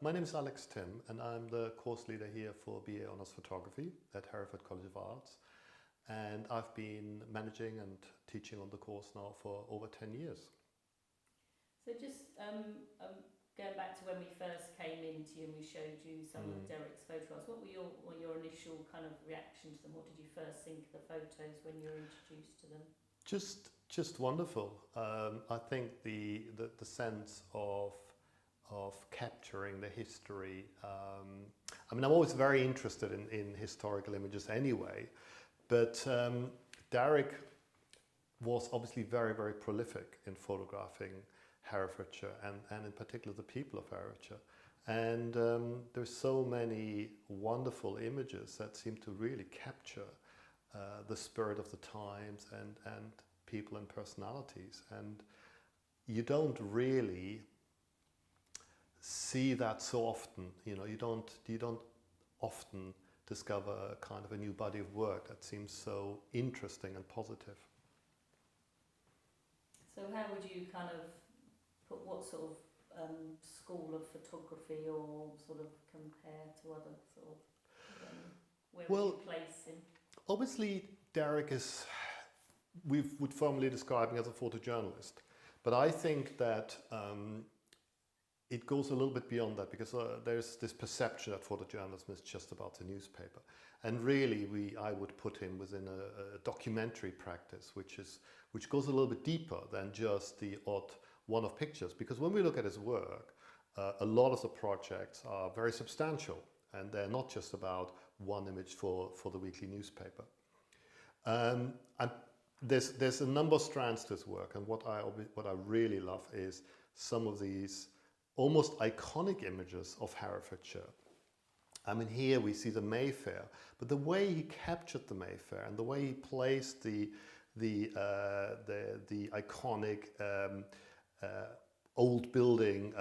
My name is Alex Thimm and I'm the course leader here for BA Honours Photography at Hereford College of Arts, and I've been managing and teaching on the course now for over 10 years. So just going back to when we first came into you and we showed you some of Derek's photographs, what were your initial kind of reaction to them? What did you first think of the photos when you were introduced to them? Just wonderful. I think the sense of capturing the history. I mean, I'm always very interested in historical images anyway, but Derek was obviously very prolific in photographing Herefordshire and in particular the people of Herefordshire. And there's so many wonderful images that seem to really capture the spirit of the times and people and personalities. And you don't really see that so often. You don't often discover a kind of a new body of work that seems so interesting and positive. So how would you kind of put what sort of school of photography or sort of compare to other sort of where would you place him? Obviously Derek is, we would formally describe him as a photojournalist, but I think that it goes a little bit beyond that, because there's this perception that photojournalism is just about the newspaper, and really I would put him within a documentary practice which goes a little bit deeper than just the odd one-off pictures, because when we look at his work, a lot of the projects are very substantial and they're not just about one image for the weekly newspaper. And there's a number of strands to his work, and what I really love is some of these almost iconic images of Herefordshire. I mean, here we see the Mayfair, but the way he captured the Mayfair and the way he placed the iconic old building,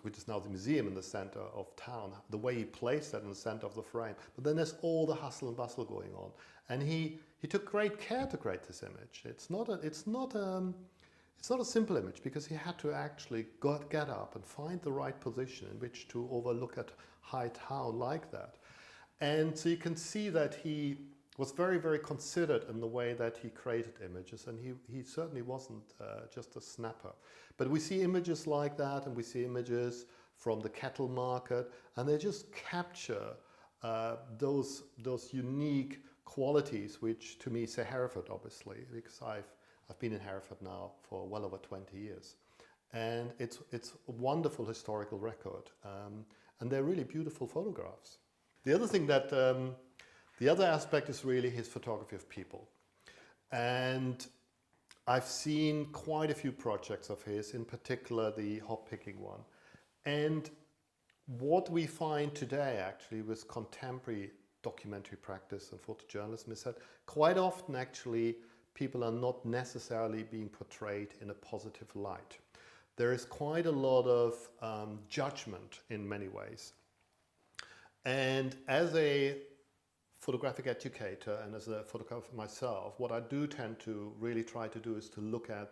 which is now the museum in the centre of town, the way he placed that in the centre of the frame. But then there's all the hustle and bustle going on, and he took great care to create this image. It's not a simple image, because he had to actually get up and find the right position in which to overlook at high town like that. And so you can see that he was very considered in the way that he created images, and he certainly wasn't just a snapper. But we see images like that, and we see images from the cattle market, and they just capture those unique qualities which to me say Hereford, obviously, because I've been in Hereford now for well over 20 years. And it's a wonderful historical record, and they're really beautiful photographs. The other thing that, the other aspect is really his photography of people. And I've seen quite a few projects of his, in particular the hop picking one. And what we find today actually with contemporary documentary practice and photojournalism is that quite often actually people are not necessarily being portrayed in a positive light. There is quite a lot of judgment in many ways. And as a photographic educator and as a photographer myself, what I do tend to really try to do is to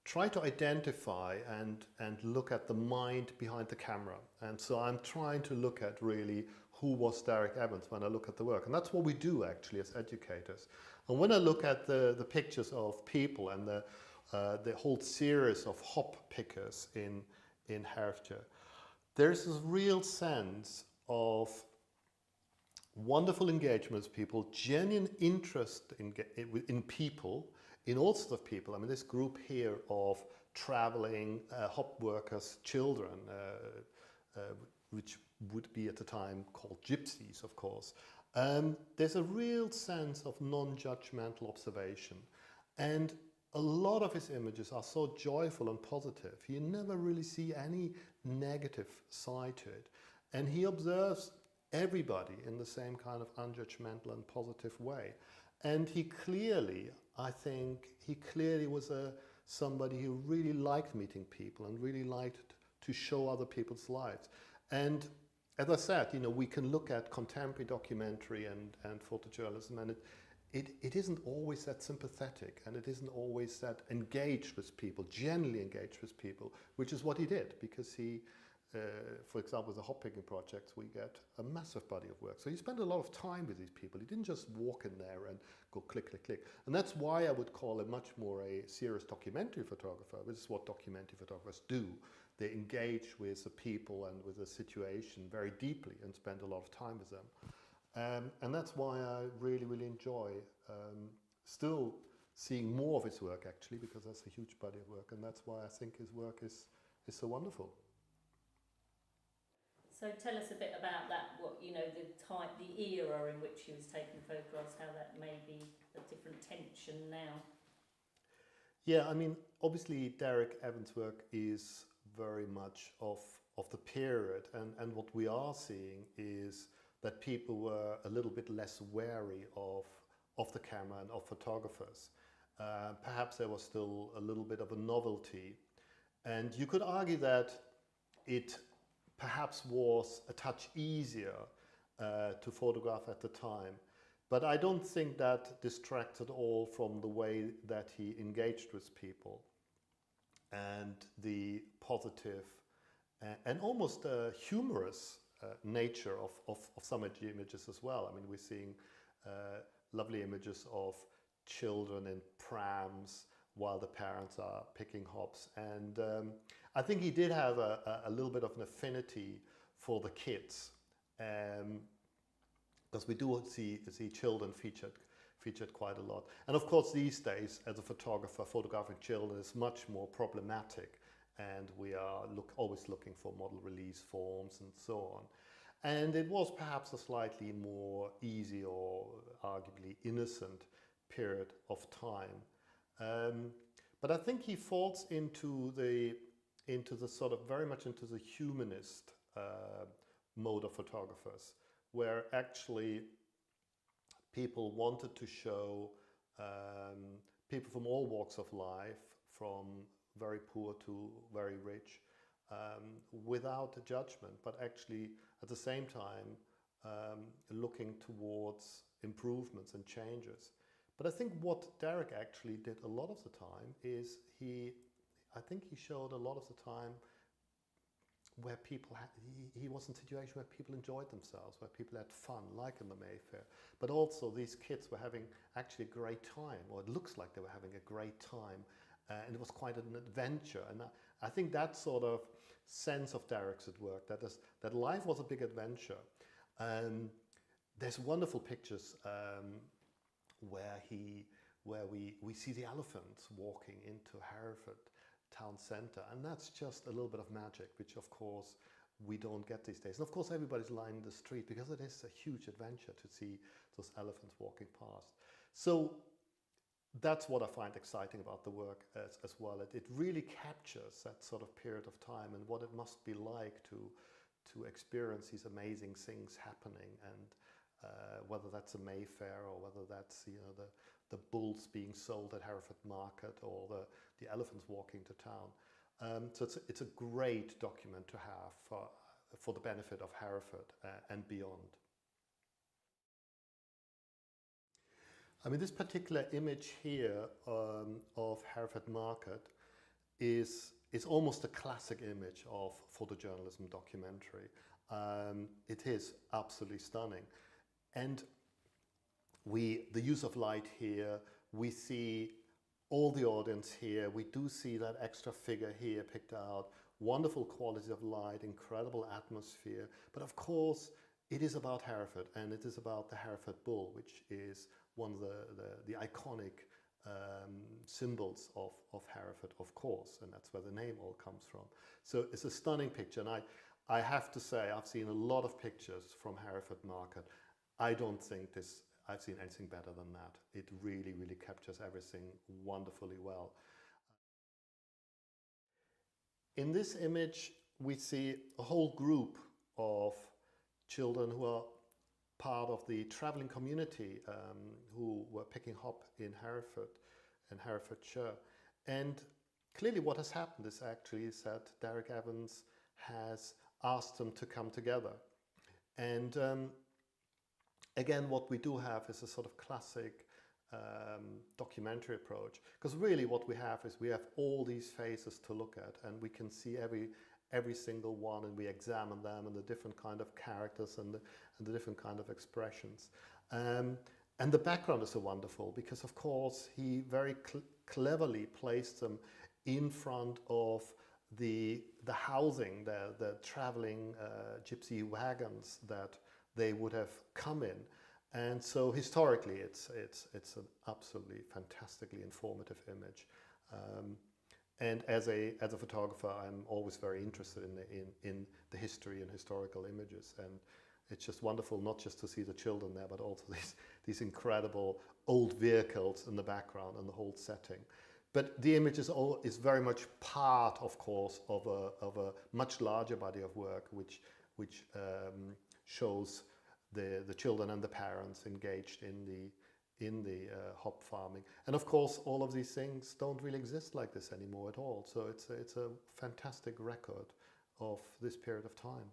try to identify and look at the mind behind the camera. And so I'm trying to look at really who was Derek Evans when I look at the work. And that's what we do actually as educators. And when I look at the pictures of people and the whole series of hop pickers in Herefordshire, there's this real sense of wonderful engagement with people, genuine interest in people, in all sorts of people. I mean, this group here of traveling hop workers' children, which would be at the time called gypsies, of course. There's a real sense of non-judgmental observation. And a lot of his images are so joyful and positive. You never really see any negative side to it. And he observes everybody in the same kind of unjudgmental and positive way. And he clearly, I think, was somebody who really liked meeting people and really liked to show other people's lives. And as I said, we can look at contemporary documentary and photojournalism, and it isn't always that sympathetic, and it isn't always that engaged with people, genuinely engaged with people, which is what he did, because he for example, with the hop picking projects, we get a massive body of work. So you spend a lot of time with these people. You didn't just walk in there and go click, click, click. And that's why I would call it much more a serious documentary photographer. This is what documentary photographers do. They engage with the people and with the situation very deeply and spend a lot of time with them. And that's why I really, really enjoy still seeing more of his work, actually, because that's a huge body of work. And that's why I think his work is so wonderful. So tell us a bit about that, what, you know, the era in which he was taking photographs, how that may be a different tension now. Yeah, I mean, obviously Derek Evans' work is very much of the period, and what we are seeing is that people were a little bit less wary of the camera and of photographers. Perhaps there was still a little bit of a novelty, and you could argue that it perhaps was a touch easier to photograph at the time. But I don't think that distracts at all from the way that he engaged with people and the positive and almost humorous nature of some of the images as well. I mean, we're seeing lovely images of children in prams while the parents are picking hops. And I think he did have a little bit of an affinity for the kids. Because we do see children featured quite a lot. And of course these days, as a photographer, photographing children is much more problematic, and we are always looking for model release forms and so on. And it was perhaps a slightly more easy or arguably innocent period of time. But I think he falls into the sort of very much into the humanist mode of photographers, where actually people wanted to show people from all walks of life, from very poor to very rich, without a judgment, but actually at the same time looking towards improvements and changes. But I think what Derek actually did a lot of the time is I think he showed a lot of the time where people he was in a situation where people enjoyed themselves, where people had fun, like in the Mayfair. But also these kids were having actually a great time, or it looks like they were having a great time. And it was quite an adventure. And I think that sort of sense of Derek's at work, that life was a big adventure. There's wonderful pictures where we see the elephants walking into Hereford town centre, and that's just a little bit of magic, which of course we don't get these days. And of course everybody's lining the street, because it is a huge adventure to see those elephants walking past. So that's what I find exciting about the work as well. It really captures that sort of period of time and what it must be like to experience these amazing things happening, and whether that's a Mayfair, or whether that's the bulls being sold at Hereford Market, or the elephants walking to town. So it's a great document to have for the benefit of Hereford and beyond. I mean, this particular image here of Hereford Market is almost a classic image of photojournalism documentary. It is absolutely stunning. And the use of light here, we see all the audience here, we do see that extra figure here picked out, wonderful quality of light, incredible atmosphere. But of course, it is about Hereford, and it is about the Hereford Bull, which is one of the iconic symbols of Hereford, of course, and that's where the name all comes from. So it's a stunning picture, and I have to say, I've seen a lot of pictures from Hereford Market. I don't think I've seen anything better than that. It really, really captures everything wonderfully well. In this image, we see a whole group of children who are part of the travelling community who were picking hop in Hereford and Herefordshire. And clearly what has happened is that Derek Evans has asked them to come together. And again, what we do have is a sort of classic documentary approach, because really what we have is we have all these faces to look at, and we can see every single one, and we examine them and the different kind of characters and the different kind of expressions. And the background is so wonderful because, of course, he very cleverly placed them in front of the housing, the traveling gypsy wagons that they would have come in. And so historically, it's an absolutely fantastically informative image. And as a photographer, I'm always very interested in the history and historical images. And it's just wonderful not just to see the children there, but also these incredible old vehicles in the background and the whole setting. But the image is very much part, of course, of a much larger body of work, which shows the children and the parents engaged in the hop farming. And of course, all of these things don't really exist like this anymore at all. So it's a fantastic record of this period of time.